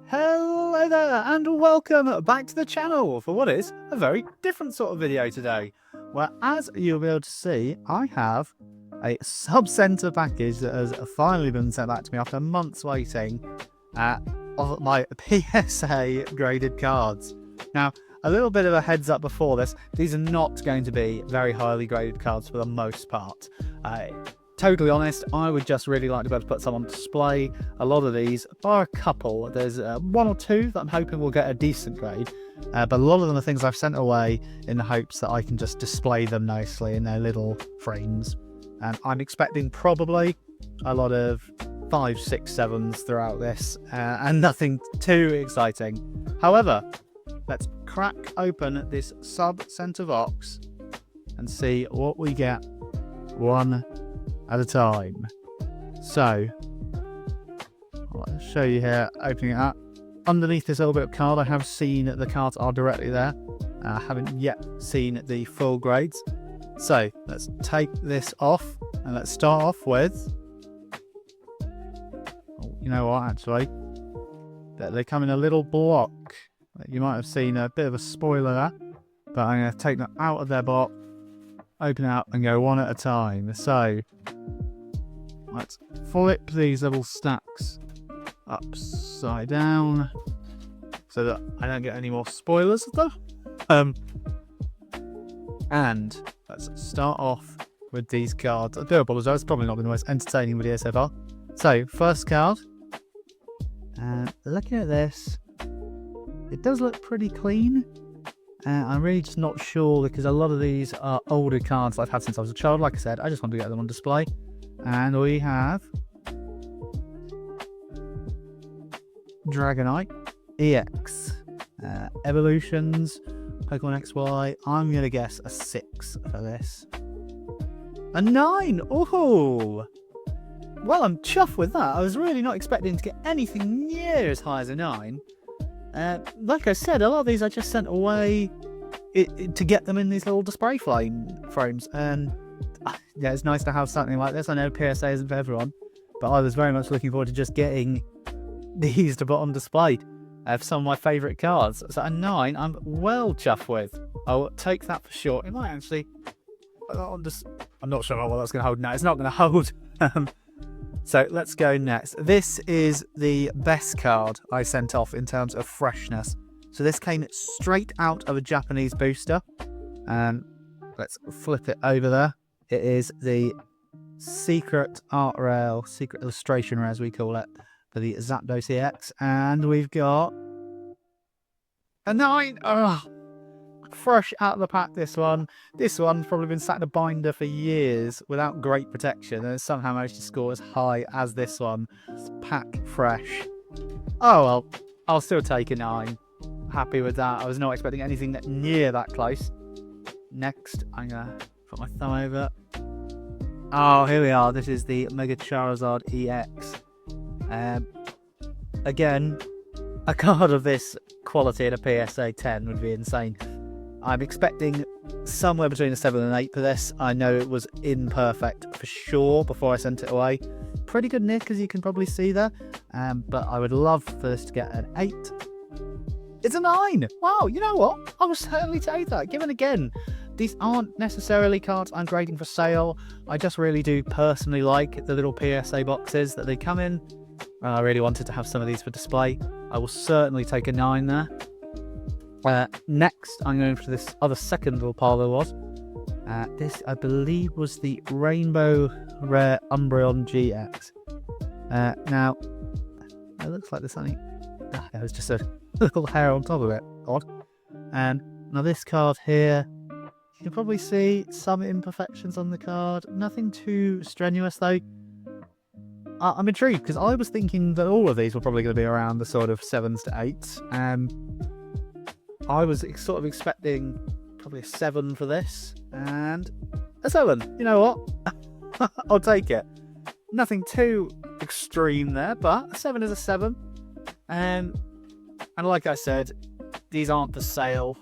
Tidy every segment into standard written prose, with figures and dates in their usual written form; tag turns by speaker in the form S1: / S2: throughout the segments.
S1: Hello there and welcome back to the channel for what is a very different sort of video today, where as you'll be able to see I have a sub-center package that has finally been sent back to me after months waiting of my PSA graded cards. Now a little bit of a heads up before this, these are not going to be very highly graded cards for the most part. Totally honest, I would just really like to be able to put some on display. A lot of these, bar a couple, there's one or two that I'm hoping will get a decent grade, but a lot of them are things I've sent away in the hopes that I can just display them nicely in their little frames. And I'm expecting probably a lot of 5, 6, 7s throughout this, and nothing too exciting. However, let's crack open this sub-center box and see what we get one at a time. So I'll show you here, opening it up. Underneath this little bit of card, I have seen the cards are directly there. I haven't yet seen the full grades. So let's take this off and let's start off with, you know what, actually, they come in a little block. You might have seen a bit of a spoiler there, but I'm going to take them out of their box, open it up and go one at a time. So let's flip these little stacks upside down so that I don't get any more spoilers of them. And let's start off with these cards. I do apologise, it's probably not been the most entertaining video so far. So, first card, and looking at this, it does look pretty clean. I'm really just not sure because a lot of these are older cards that I've had since I was a child. Like I said, I just want to get them on display. And we have Dragonite EX, Evolutions, Pokemon XY. I'm going to guess a 6 for this. A 9! Oh! Well, I'm chuffed with that. I was really not expecting to get anything near as high as a 9. Like I said, a lot of these I just sent away to get them in these little display frames, and yeah, it's nice to have something like this. I know PSA isn't for everyone, but I was very much looking forward to just getting these to put on display of some of my favourite cards. So a 9 I'm well chuffed with. I'll take that for sure. It might actually, I'm not sure what that's going to hold now. It's not going to hold. So let's go next. This is the best card I sent off in terms of freshness. So this came straight out of a Japanese booster. And let's flip it over there. It is the secret art rail, secret illustration rare as we call it, for the Zapdos EX. And we've got a 9. Oh, fresh out of the pack, this one. This one's probably been sat in a binder for years without great protection and somehow managed to score as high as this one. It's pack fresh. Oh well, I'll still take a 9. Happy with that. I was not expecting anything near that close. Next, I'm going to put my thumb over. Oh, here we are. This is the Mega Charizard EX. Again, a card of this quality in a PSA 10 would be insane. I'm expecting somewhere between a 7 and 8 for this. I know it was imperfect for sure before I sent it away. Pretty good nick, as you can probably see there. But I would love for this to get an 8. It's a 9! Wow, you know what? I will certainly take that. Given again, these aren't necessarily cards I'm grading for sale. I just really do personally like the little PSA boxes that they come in. I really wanted to have some of these for display. I will certainly take a 9 there. Next, I'm going for this other second little pile there was. This, I believe, was the Rainbow Rare Umbreon GX. Now, it looks like there's something. It was just a little hair on top of it. Odd. And now this card here, you can probably see some imperfections on the card. Nothing too strenuous though. I'm intrigued because I was thinking that all of these were probably going to be around the sort of 7s to 8s. I was sort of expecting probably a 7 for this, and a 7. You know what? I'll take it. Nothing too extreme there, but a 7 is a 7. And like I said, these aren't for sale.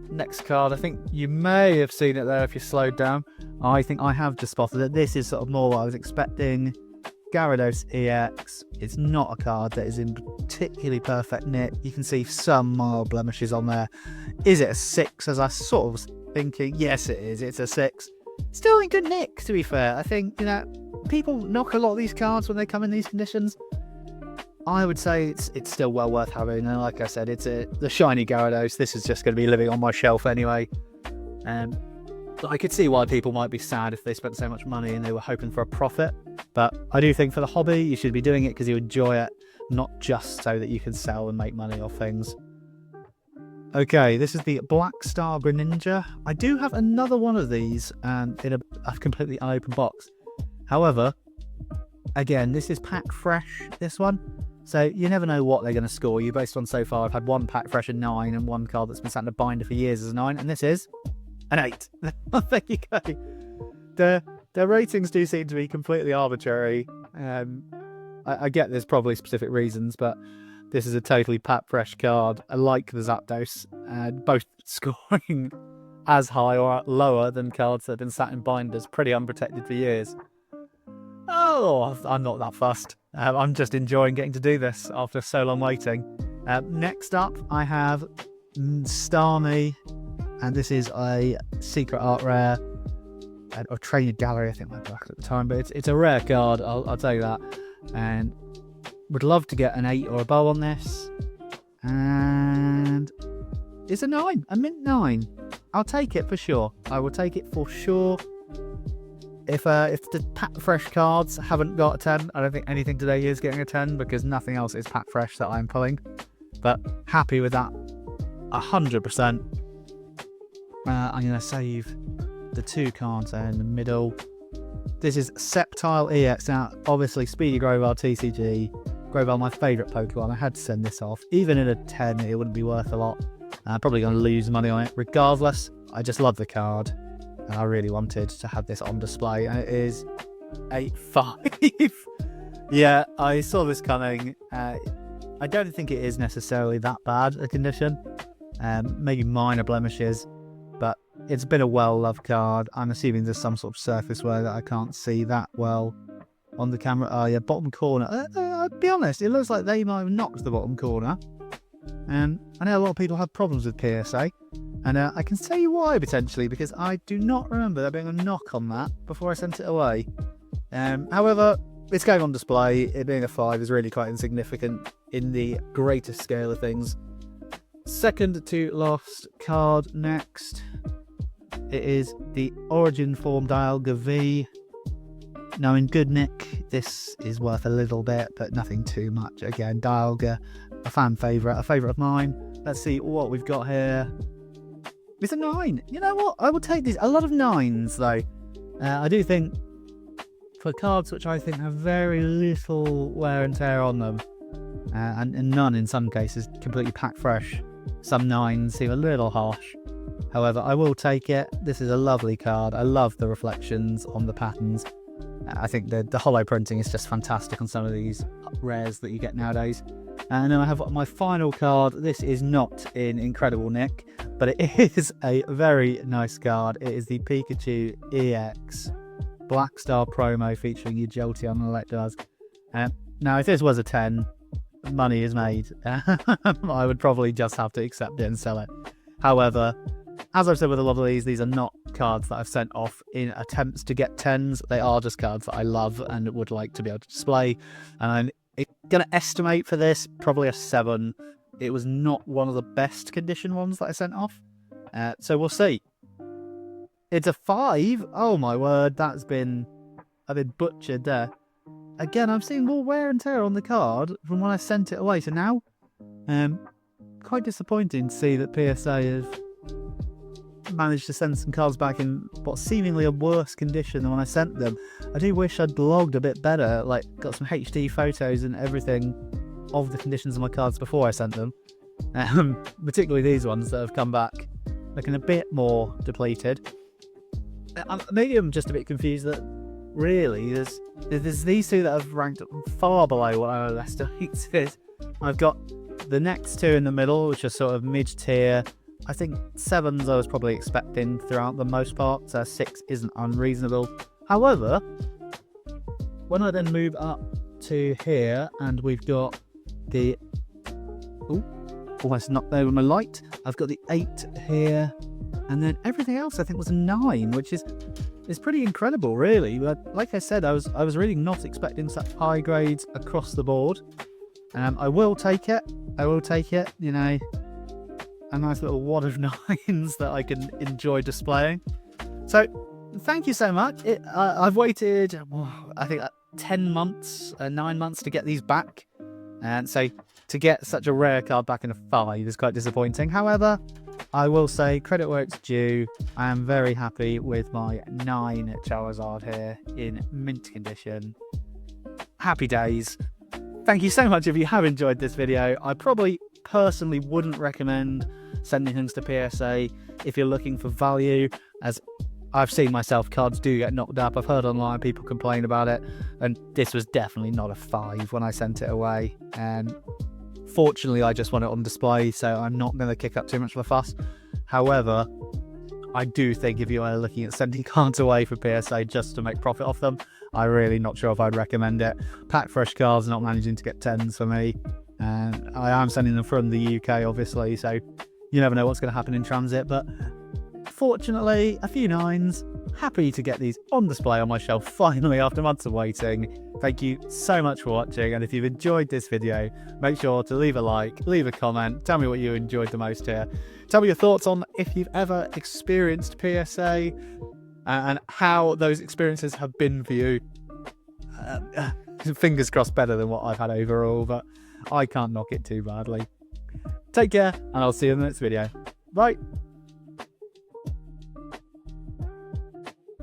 S1: Next card, I think you may have seen it there if you slowed down. I think I have just spotted it. This is sort of more what I was expecting. Gyarados EX. It's not a card that is in particularly perfect nick. You can see some mild blemishes on there. Is it a 6, as I sort of was thinking? Yes, it is. It's a 6. Still in good nick, to be fair. I think, you know, people knock a lot of these cards when they come in these conditions. I would say it's still well worth having. And like I said, it's the shiny Gyarados. This is just going to be living on my shelf anyway. I could see why people might be sad if they spent so much money and they were hoping for a profit. But I do think for the hobby, you should be doing it because you enjoy it, not just so that you can sell and make money off things. Okay, this is the Black Star Greninja. I do have another one of these in a completely unopened box. However, again, this is pack fresh, this one. So you never know what they're going to score you based on so far. I've had one pack fresh at 9 and one card that's been sat in a binder for years as 9, and this is an 8. There you go. Their ratings do seem to be completely arbitrary. I get there's probably specific reasons, but this is a totally pack fresh card. I like the Zapdos, both scoring as high or lower than cards that have been sat in binders pretty unprotected for years. Oh, I'm not that fussed. I'm just enjoying getting to do this after so long waiting. Next up, I have Starmie, and this is a secret art rare, or Trainer Gallery, I think my black at the time, but it's a rare card, I'll tell you that. And would love to get an 8 or above on this. And it's a 9, a mint 9. I'll take it for sure. I will take it for sure. If the pack fresh cards haven't got a 10, I don't think anything today is getting a 10 because nothing else is pack fresh that I'm pulling. But happy with that, 100%. I'm going to save the 2 cards there in the middle. This is Sceptile EX. Now, obviously, Speedy Grovyle TCG. Grovyle, my favourite Pokemon. I had to send this off. Even in a 10, it wouldn't be worth a lot. I'm probably going to lose money on it. Regardless, I just love the card. And I really wanted to have this on display. And it is a 5. Yeah, I saw this coming. I don't think it is necessarily that bad a condition. Maybe minor blemishes. But it's been a well-loved card. I'm assuming there's some sort of surface wear that I can't see that well on the camera. Oh yeah, bottom corner. I'll be honest, it looks like they might have knocked the bottom corner. I know a lot of people have problems with PSA. And I can tell you why, potentially, because I do not remember there being a knock on that before I sent it away. However, it's going on display. It being a 5 is really quite insignificant in the greater scale of things. Second to last card next. It is the Origin Form Dialga V. Now, in good nick, this is worth a little bit, but nothing too much. Again, Dialga, a fan favourite, a favourite of mine. Let's see what we've got here. It's a 9. You know what? I will take this. A lot of 9s, though. I do think for cards which I think have very little wear and tear on them, and none in some cases, completely packed fresh, some 9s seem a little harsh. However, I will take it. This is a lovely card. I love the reflections on the patterns. I think the holo printing is just fantastic on some of these rares that you get nowadays. And then I have my final card. This is not in incredible nick, but it is a very nice card. It is the Pikachu EX Black Star promo featuring your Jolteon and Electabuzz. Now, if this was a 10, money is made. I would probably just have to accept it and sell it. However, as I've said with a lot of these are not cards that I've sent off in attempts to get 10s. They are just cards that I love and would like to be able to display. And I'm going to estimate for this probably a 7. It was not one of the best condition ones that I sent off. So we'll see. It's a 5. Oh my word, I've been butchered there. Again, I'm seeing more wear and tear on the card from when I sent it away to now. Quite disappointing to see that PSA have managed to send some cards back in what's seemingly a worse condition than when I sent them. I do wish I'd blogged a bit better, like got some HD photos and everything of the conditions of my cards before I sent them. Particularly these ones that have come back looking a bit more depleted. Maybe I'm just a bit confused that really there's these two that have ranked far below what I estimated. I've got the next two in the middle, which are sort of mid-tier. I think 7s I was probably expecting throughout the most part, so 6 isn't unreasonable. However, when I then move up to here, and we've got the... Oh, almost knocked over my light. I've got the 8 here, and then everything else I think was a 9, which is pretty incredible, really. But like I said, I was really not expecting such high grades across the board. I will take it. I will take it. You know, a nice little wad of 9s that I can enjoy displaying. So thank you so much. I've waited, I think 10 months, 9 months to get these back, and so to get such a rare card back in a 5 is quite disappointing. However, I will say credit where it's due. I am very happy with my 9 Charizard here in mint condition. Happy days. Thank you so much if you have enjoyed this video. I probably personally wouldn't recommend sending things to PSA if you're looking for value, as I've seen myself, cards do get knocked up. I've heard online people complain about it, and this was definitely not a 5 when I sent it away. And fortunately, I just want it on display, so I'm not going to kick up too much of a fuss. However, I do think if you are looking at sending cards away for PSA just to make profit off them, I'm really not sure if I'd recommend it. Pack fresh cards not managing to get 10s for me, and I am sending them from the UK, obviously, so you never know what's going to happen in transit. But fortunately, a few 9s. Happy to get these on display on my shelf finally after months of waiting. Thank you so much for watching, and if you've enjoyed this video, make sure to leave a like, leave a comment, tell me what you enjoyed the most here. Tell me your thoughts on if you've ever experienced PSA and how those experiences have been for you. Fingers crossed better than what I've had overall, but I can't knock it too badly. Take care, and I'll see you in the next video. Bye!